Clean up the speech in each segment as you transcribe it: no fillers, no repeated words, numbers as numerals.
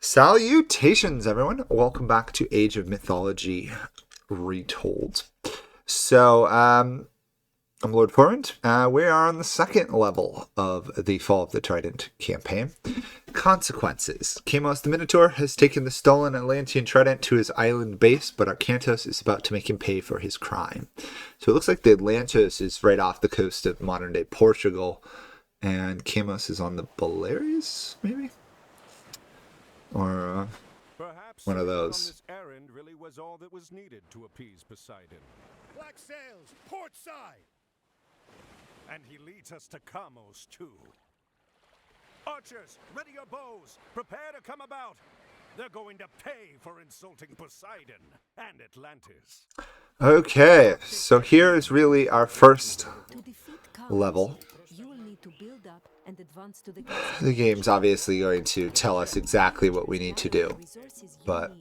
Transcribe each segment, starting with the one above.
Salutations, everyone! Welcome back to Age of Mythology Retold. So, I'm Lord Forwind. We are on the second level of the Fall of the Trident campaign. Consequences. Kamos the Minotaur has taken the stolen Atlantean Trident to his island base, but Arkantos is about to make him pay for his crime. So it looks like the Atlantis is right off the coast of modern-day Portugal, and Kamos is on the Baleares, maybe? Or one of those. This errand really was all that was needed to appease Poseidon. Black sails, port side! And he leads us to Kamos, too. Archers, ready your bows. Prepare to come about. They're going to pay for insulting Poseidon and Atlantis. Okay, so here is really our first level. The game's obviously going to tell us exactly what we need to do, but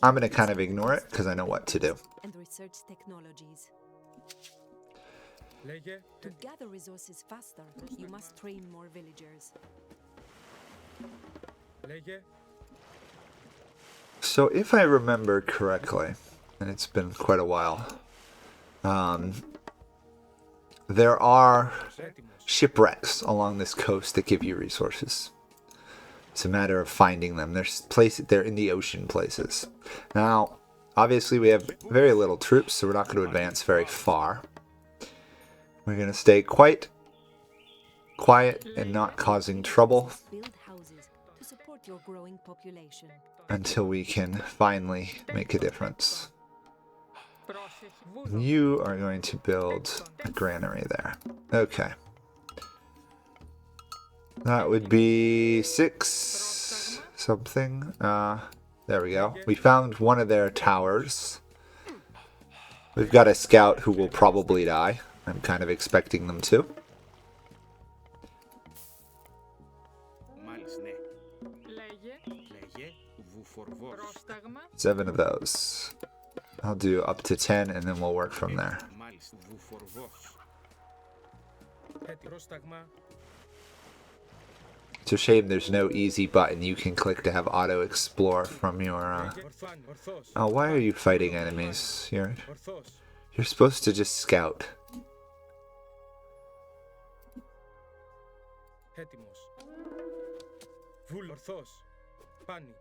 I'm going to kind of ignore it because I know what to do. To gather resources faster, you must train more villagers. So if I remember correctly, and it's been quite a while, there are shipwrecks along this coast that give you resources. It's a matter of finding them. They're in the ocean places. Now, obviously we have very little troops, so we're not going to advance very far. We're going to stay quite quiet and not causing trouble until we can finally make a difference. You are going to build a granary there. Okay. That would be 6 something. There we go. We found one of their towers. We've got a scout who will probably die. I'm kind of expecting them to. Seven of those. I'll do up to 10 and then we'll work from there. It's a shame there's no easy button you can click to have auto explore from your Oh, why are you fighting enemies? You're supposed to just scout.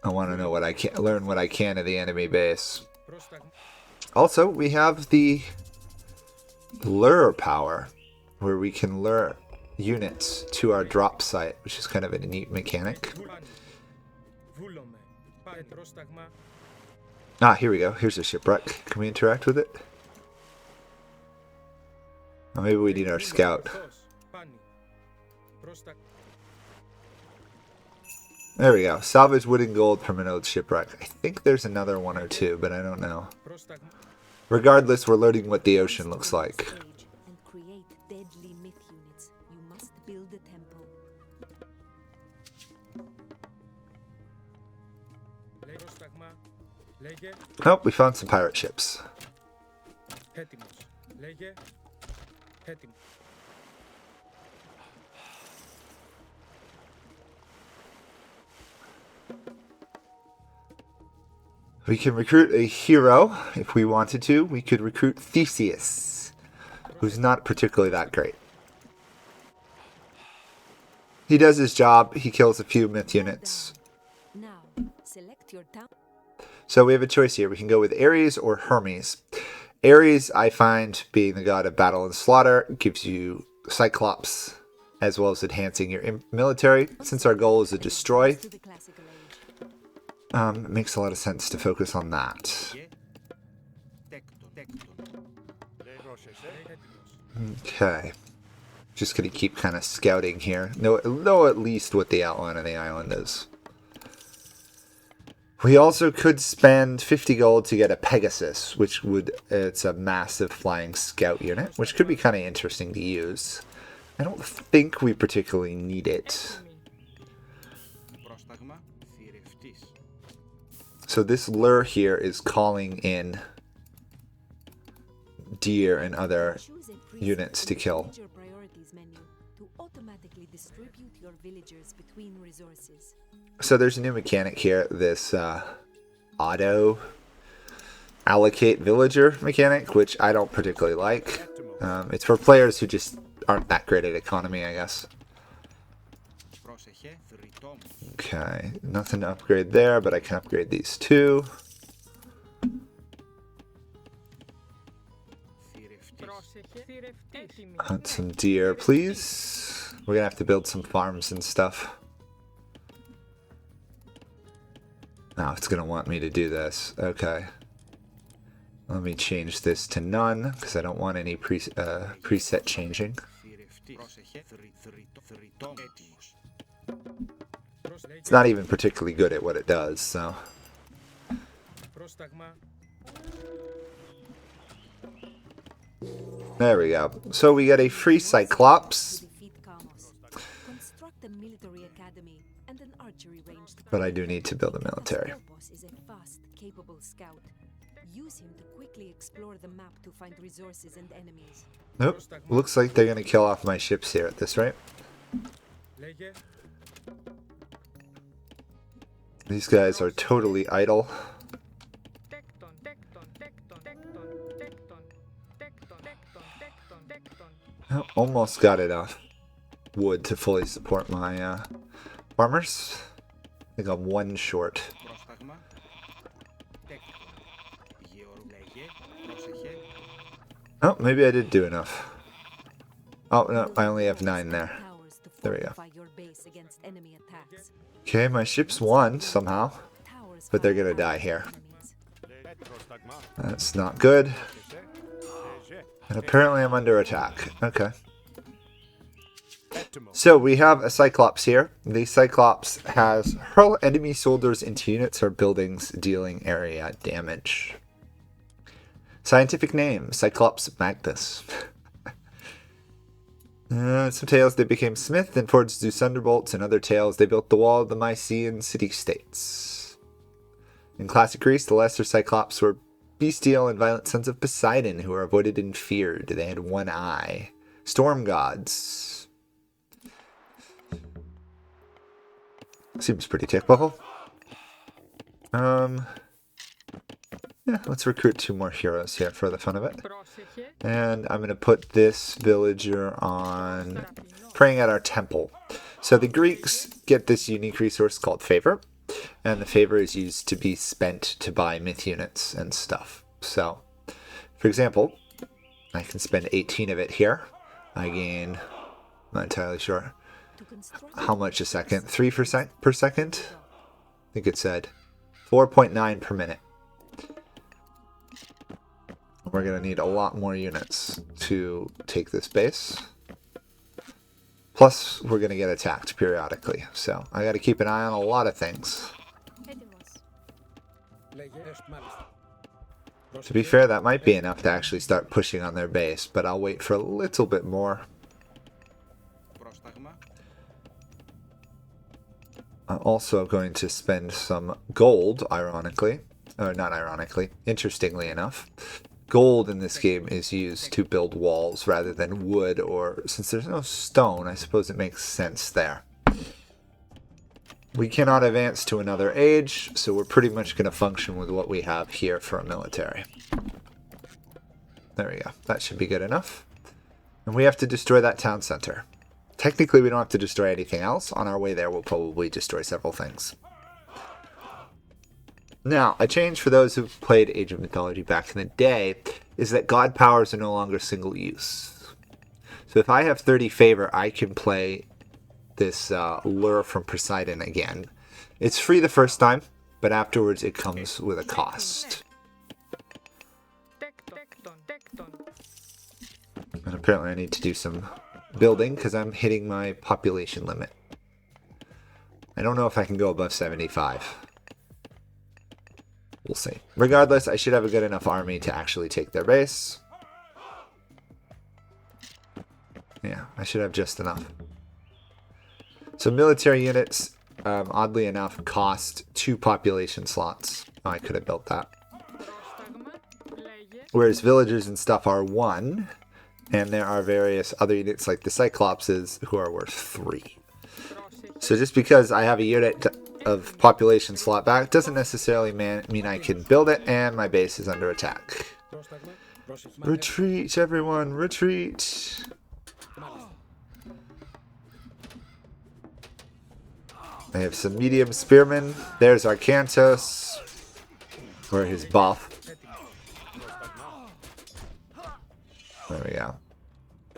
I want to know what I can, learn what I can of the enemy base. Also, we have the lure power, where we can lure units to our drop site, which is kind of a neat mechanic. Ah, here we go. Here's a shipwreck. Can we interact with it? Oh, maybe we need our scout. There we go. Salvage wood and gold from an old shipwreck. I think there's another one or two, but I don't know. Regardless, we're learning what the ocean looks like. Oh, we found some pirate ships. We can recruit a hero if we wanted to. We could recruit Theseus, who's not particularly that great. He does his job. He kills a few myth units. So we have a choice here. We can go with Ares or Hermes. Ares, I find, being the god of battle and slaughter, gives you Cyclops, as well as enhancing your military. Since our goal is to destroy, it makes a lot of sense to focus on that. Okay. Just going to keep kind of scouting here. Know at least what the outline of the island is. We also could spend 50 gold to get a Pegasus, which it's a massive flying scout unit, which could be kind of interesting to use. I don't think we particularly need it. So this lure here is calling in deer and other units to kill. automatically distribute your villagers between resources. So there's a new mechanic here, this auto allocate villager mechanic, which I don't particularly like. It's for players who just aren't that great at economy, I guess. Okay, nothing to upgrade there, but I can upgrade these two. Hunt some deer, please. We're gonna have to build some farms and stuff. Now it's gonna want me to do this. Okay. Let me change this to none, because I don't want any preset changing. It's not even particularly good at what it does, so... There we go. So we get a free Cyclops. Construct a military academy and an archery range. But I do need to build a military. Arkantos is a fast, capable scout. Use him to quickly explore the map to find resources and enemies. Nope. Looks like they're going to kill off my ships here at this rate. These guys are totally idle. Oh, almost got enough wood to fully support my farmers. I think I'm one short. Oh, maybe I did do enough. Oh, no, I only have 9 there. There we go. Okay, my ship's won somehow, but they're gonna die here. That's not good. And apparently I'm under attack. Okay. So we have a Cyclops here. The Cyclops has hurl enemy soldiers into units or buildings, dealing area damage. Scientific name, Cyclops magnus. Some tales, they became smith and forged Zeus thunderbolts. In other tales, they built the wall of the Mycenaean city-states. In classic Greece, the lesser Cyclops were bestial and violent sons of Poseidon who were avoided and feared. They had one eye. Storm gods. Seems pretty typical. Yeah, let's recruit 2 more heroes here for the fun of it. And I'm going to put this villager on praying at our temple. So the Greeks get this unique resource called favor. And the favor is used to be spent to buy myth units and stuff. So, for example, I can spend 18 of it here. I gain, I'm not entirely sure how much a second. 3 per second? I think it said 4.9 per minute. We're going to need a lot more units to take this base. Plus, we're going to get attacked periodically. So, I got to keep an eye on a lot of things. To be fair, that might be enough to actually start pushing on their base, but I'll wait for a little bit more. I'm also going to spend some gold, ironically. Or not ironically, interestingly enough. Gold in this game is used to build walls rather than wood, or since there's no stone, I suppose it makes sense there. We cannot advance to another age, so we're pretty much going to function with what we have here for a military. There we go. That should be good enough. And we have to destroy that town center. Technically, we don't have to destroy anything else. On our way there, we'll probably destroy several things. Now, a change for those who've played Age of Mythology back in the day is that god powers are no longer single use. So if I have 30 favor, I can play this lure from Poseidon again. It's free the first time, but afterwards it comes with a cost. And apparently I need to do some building because I'm hitting my population limit. I don't know if I can go above 75. We'll see. Regardless, I should have a good enough army to actually take their base. Yeah, I should have just enough. So military units, oddly enough, cost 2 population slots. Oh, I could have built that. Whereas villagers and stuff are 1. And there are various other units like the Cyclopses who are worth 3. So just because I have a unit of population slot back doesn't necessarily mean I can build it, and my base is under attack. Retreat, everyone, retreat! I have some medium spearmen. There's Arkantos, or his buff. There we go.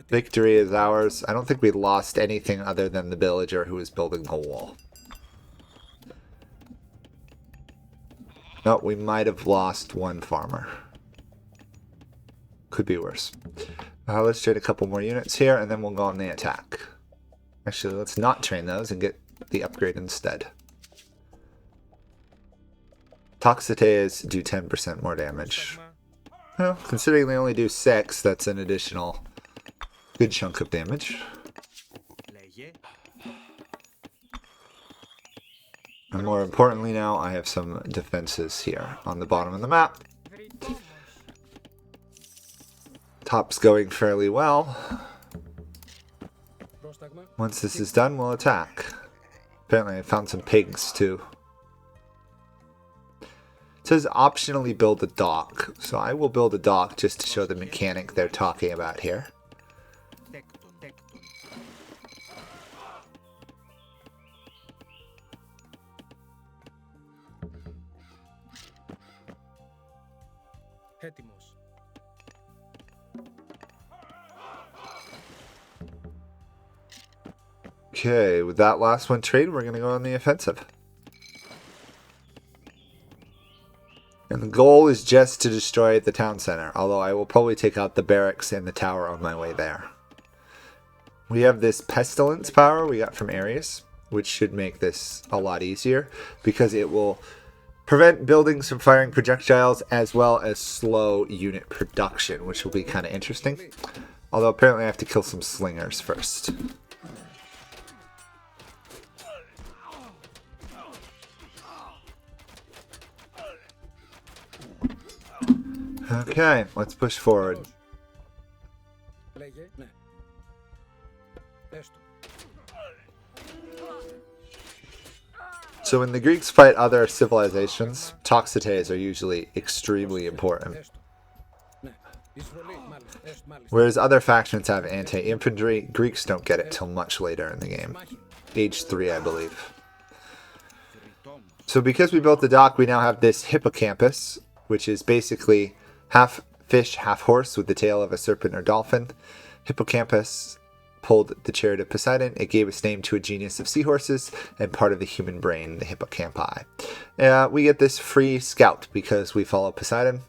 Victory is ours. I don't think we lost anything other than the villager who was building the wall. No, we might have lost one farmer. Could be worse. Let's train a couple more units here, and then we'll go on the attack. Actually, let's not train those and get the upgrade instead. Toxitaes do 10% more damage. Well, considering they only do 6, that's an additional good chunk of damage. And more importantly now, I have some defenses here on the bottom of the map. Top's going fairly well. Once this is done, we'll attack. Apparently I found some pigs too. It says optionally build a dock, so I will build a dock just to show the mechanic they're talking about here. Okay, with that last one trade, we're going to go on the offensive. And the goal is just to destroy the town center, although I will probably take out the barracks and the tower on my way there. We have this pestilence power we got from Ares, which should make this a lot easier, because it will prevent buildings from firing projectiles as well as slow unit production, which will be kind of interesting. Although apparently I have to kill some slingers first. Okay, let's push forward. So when the Greeks fight other civilizations, Toxitaes are usually extremely important. Whereas other factions have anti-infantry, Greeks don't get it till much later in the game. Age 3, I believe. So because we built the dock, we now have this hippocampus, which is basically half fish, half horse with the tail of a serpent or dolphin. Hippocampus pulled the chariot of Poseidon. It gave its name to a genus of seahorses and part of the human brain, the hippocampi. We get this free scout because we follow Poseidon.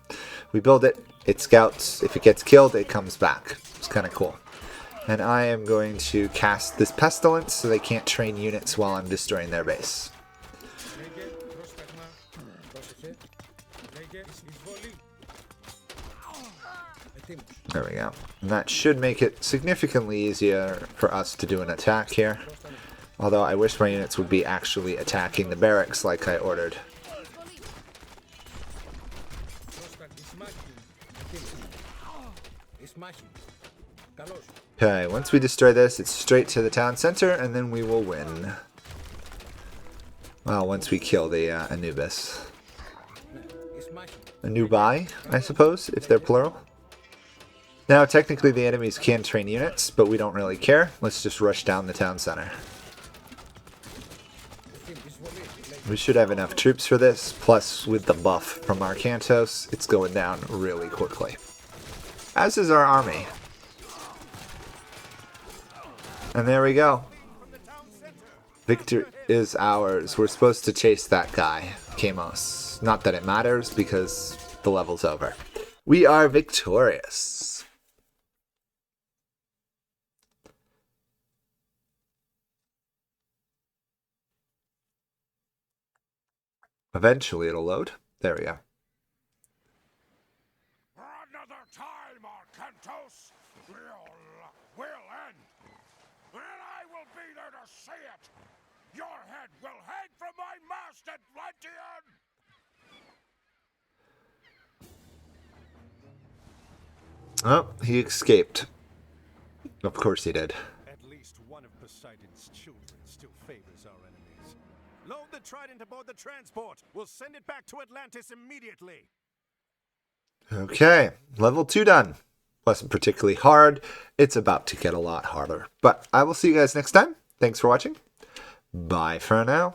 We build it, it scouts. If it gets killed, it comes back. It's kind of cool. And I am going to cast this pestilence so they can't train units while I'm destroying their base. There we go. And that should make it significantly easier for us to do an attack here. Although I wish my units would be actually attacking the barracks like I ordered. Okay, once we destroy this, it's straight to the town center, and then we will win. Well, once we kill the Anubis. Anubai, I suppose, if they're plural. Now, technically the enemies can train units, but we don't really care. Let's just rush down the town center. We should have enough troops for this, plus with the buff from Arkantos, it's going down really quickly. As is our army. And there we go. Victory is ours. We're supposed to chase that guy, Kamos. Not that it matters, because the level's over. We are victorious. Eventually it'll load. There we go. Another time, Arkantos, will end. And I will be there to see it. Your head will hang from my mast, Atlantean! Oh, he escaped. Of course he did. At least one of Poseidon's children still favors our enemies. Load the Trident aboard the transport. We'll send it back to Atlantis immediately. Okay, level 2 done. Wasn't particularly hard. It's about to get a lot harder. But I will see you guys next time. Thanks for watching. Bye for now.